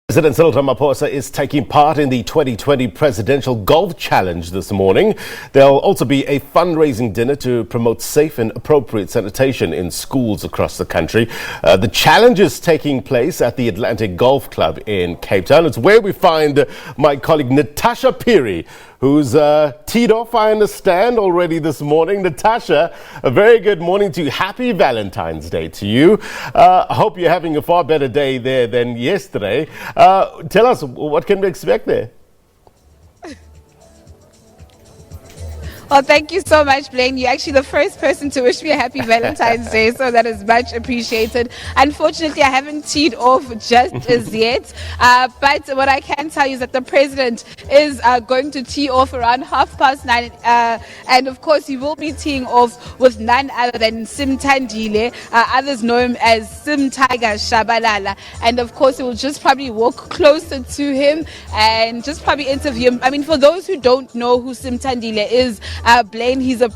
President Cyril Ramaphosa is taking part in the 2020 Presidential Golf Challenge this morning. There'll also be a fundraising dinner to promote safe and appropriate sanitation in schools across the country. The challenge is taking place at the Atlantic Golf Club in Cape Town. It's where we find my colleague Natasha Phiri, who's teed off, I understand, already this morning. Natasha, a very good morning to you. Happy Valentine's Day to you. I hope you're having a far better day there than yesterday. Tell us, what can we expect there? Well, thank you so much, Blaine. You're actually the first person to wish me a happy Valentine's Day, so that is much appreciated. Unfortunately, I haven't teed off just as yet, but what I can tell you is that the president is going to tee off around 9:30, and of course, he will be teeing off with none other than Simthandile, others know him as Tshabalala, and of course, he will just probably walk closer to him and just probably interview him. I mean, for those who don't know who Simthandile is, Blaine, he's a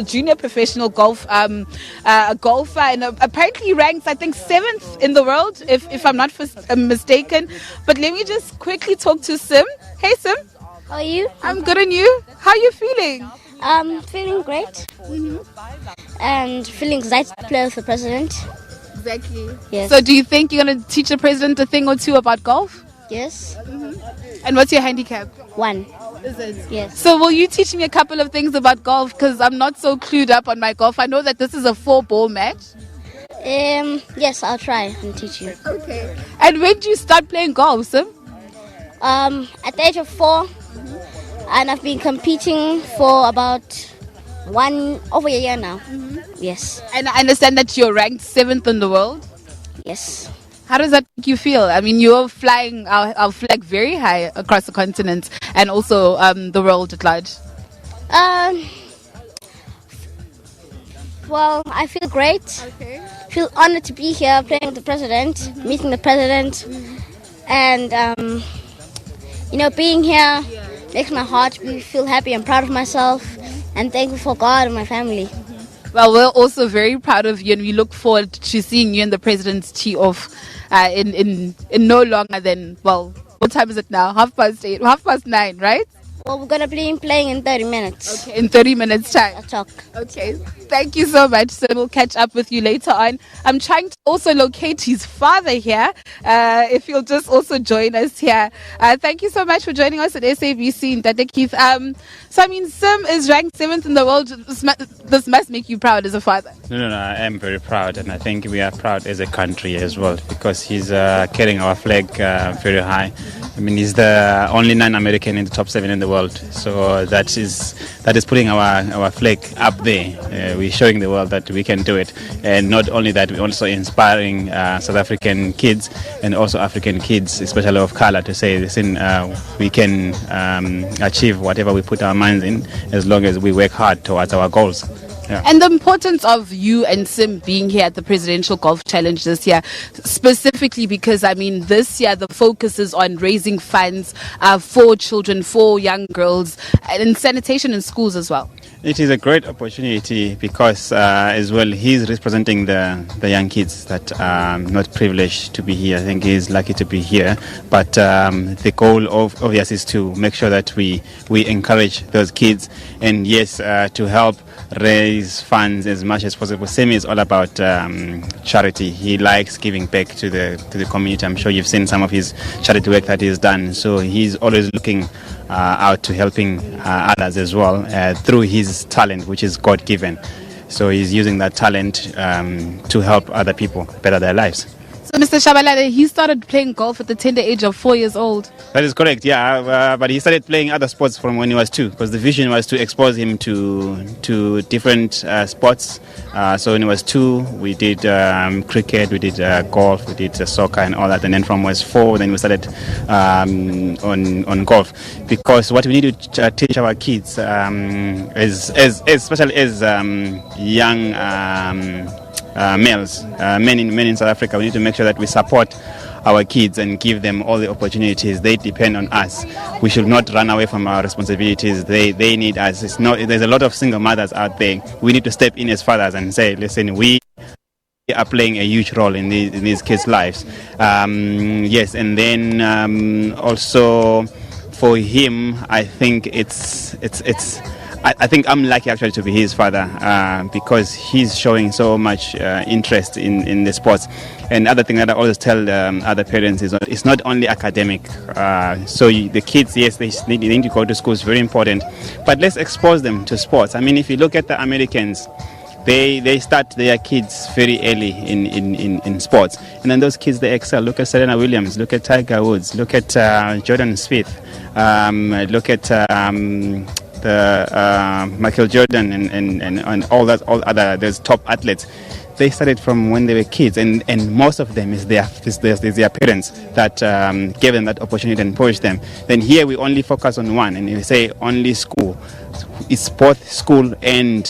junior professional golfer, and apparently he ranks, I think, 7th in the world, if I'm not mistaken. But let me just quickly talk to Sim. Hey, Sim. How are you? I'm good, and you? How are you feeling? Feeling great. And feeling excited to play with the president. Exactly. Yes. So do you think you're going to teach the president a thing or two about golf? Yes. And what's your handicap? 1. Is it? Yes. So will you teach me a couple of things about golf? Because I'm not so clued up on my golf. I know that this is a 4-ball match. Yes, I'll try and teach you. Okay. And when did you start playing golf, Sim? At the age of 4, and I've been competing for about over a year now. Yes. And I understand that you're ranked 7th in the world. Yes. How does that make you feel? I mean, you're flying our flag very high across the continent and also the world at large. Well, I feel great. Okay. Feel honored to be here playing with the president, meeting the president, and being here makes my heart feel happy and proud of myself, and thankful for God and my family. Well, we're also very proud of you, and we look forward to seeing you and the president's tee off in no longer than, well, what time is it now? 9:30, right? Well, we're going to be playing in 30 minutes. Okay, in 30 minutes time. I'll talk. Okay, thank you so much. So we'll catch up with you later on. I'm trying to also locate his father here, if he'll just also join us here. Thank you so much for joining us at SABC in Tate Keith. So, I mean, Sim is ranked 7th in the world. This must make you proud as a father. No, I am very proud, and I think we are proud as a country as well, because he's carrying our flag very high. I mean, he's the only non-American in the top 7 in the world, so that is putting our flag up there. We're showing the world that we can do it, and not only that, we're also inspiring South African kids and also African kids, especially of color, to say, listen, we can achieve whatever we put our minds in, as long as we work hard towards our goals. Yeah. And the importance of you and Sim being here at the Presidential Golf Challenge this year, specifically because, I mean, this year the focus is on raising funds for children, for young girls, and sanitation in schools as well. It is a great opportunity because, as well, he's representing the young kids that are not privileged to be here. I think he's lucky to be here. But the goal of obviously is to make sure that we encourage those kids, and yes, to help raise funds as much as possible. Same is all about charity. He likes giving back to the community. I'm sure you've seen some of his charity work that he's done. So he's always looking out to helping others as well through his talent, which is God-given. So he's using that talent to help other people better their lives. So, Mr. Tshabalala, he started playing golf at the tender age of 4 years old. That is correct, yeah. But he started playing other sports from when he was 2, because the vision was to expose him to different sports. So when he was 2, we did cricket, we did golf, we did soccer and all that. And then from when he was 4, then we started on golf. Because what we need to teach our kids, especially as young males, men in South Africa, we need to make sure that we support our kids and give them all the opportunities. They depend on us. We should not run away from our responsibilities. They need us. There's a lot of single mothers out there. We need to step in as fathers and say, listen, we are playing a huge role in these kids' lives. Yes, and then also for him, I think I think I'm lucky actually to be his father because he's showing so much interest in the sports. And other thing that I always tell other parents is it's not only academic. So the kids, yes, they need to go to school. It's very important, but let's expose them to sports. I mean, if you look at the Americans, they start their kids very early in sports, and then those kids, they excel. Look at Serena Williams, look at Tiger Woods, look at Jordan Spieth, look at Michael Jordan and all other those top athletes. They started from when they were kids, and most of them is their parents that gave them that opportunity and pushed them. Then here we only focus on one, and we say only school. It's both school and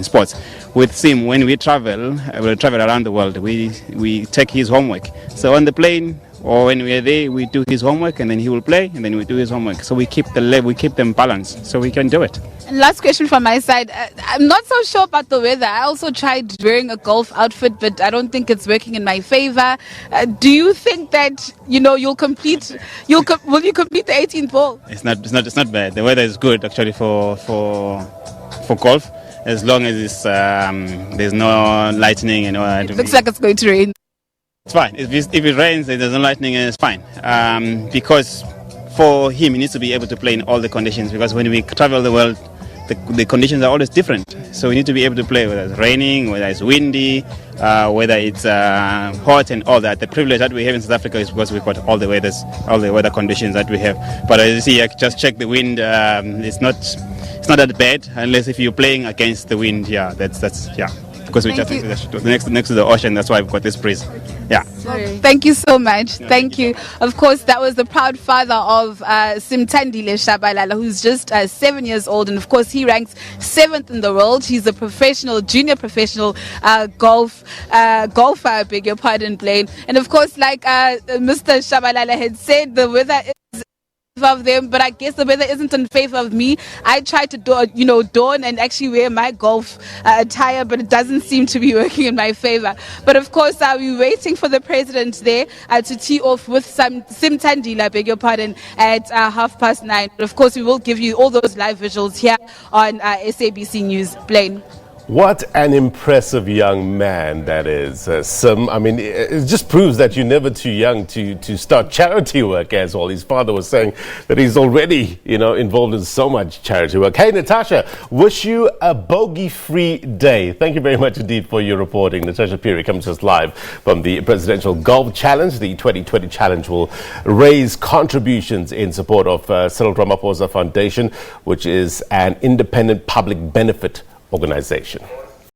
sports. With Sim, when we travel around the world. We take his homework. So on the plane or when we are there, we do his homework, and then he will play, and then we do his homework. So we keep them balanced, so we can do it. And last question from my side. I'm not so sure about the weather. I also tried wearing a golf outfit, but I don't think it's working in my favor. Do you think that will you complete the 18th ball? It's not bad. The weather is good actually for golf, as long as there's no lightning and all that. It looks like it's going to rain. It's fine. If it rains, there's no lightning, and it's fine. Because for him, he needs to be able to play in all the conditions. Because when we travel the world, the conditions are always different. So we need to be able to play whether it's raining, whether it's windy, whether it's hot and all that. The privilege that we have in South Africa is because we've got all the weather conditions that we have. But as you see, just check the wind. It's not that bad unless if you're playing against the wind. Yeah, that's. Because we're just next to the ocean, that's why we've got this breeze. Yeah. Thank you so much. Thank you. Of course, that was the proud father of Simthandile Tshabalala, who's just 7 years old, and of course he ranks 7th in the world. He's a junior professional golfer. I beg your pardon, Blaine. And of course, like Mr. Tshabalala had said, the weather is of them, but I guess the weather isn't in favor of me. I tried to don and actually wear my golf attire, but it doesn't seem to be working in my favor. But of course, we're waiting for the president there to tee off with Simthandile, I beg your pardon, at 9:30. But of course, we will give you all those live visuals here on SABC News. Blaine. What an impressive young man that is, Sim. I mean, it just proves that you're never too young to start charity work as well. His father was saying that he's already, involved in so much charity work. Hey, Natasha, wish you a bogey-free day. Thank you very much indeed for your reporting. Natasha Phiri comes to us live from the Presidential Golf Challenge. The 2020 challenge will raise contributions in support of Cyril Ramaphosa Foundation, which is an independent public benefit organization.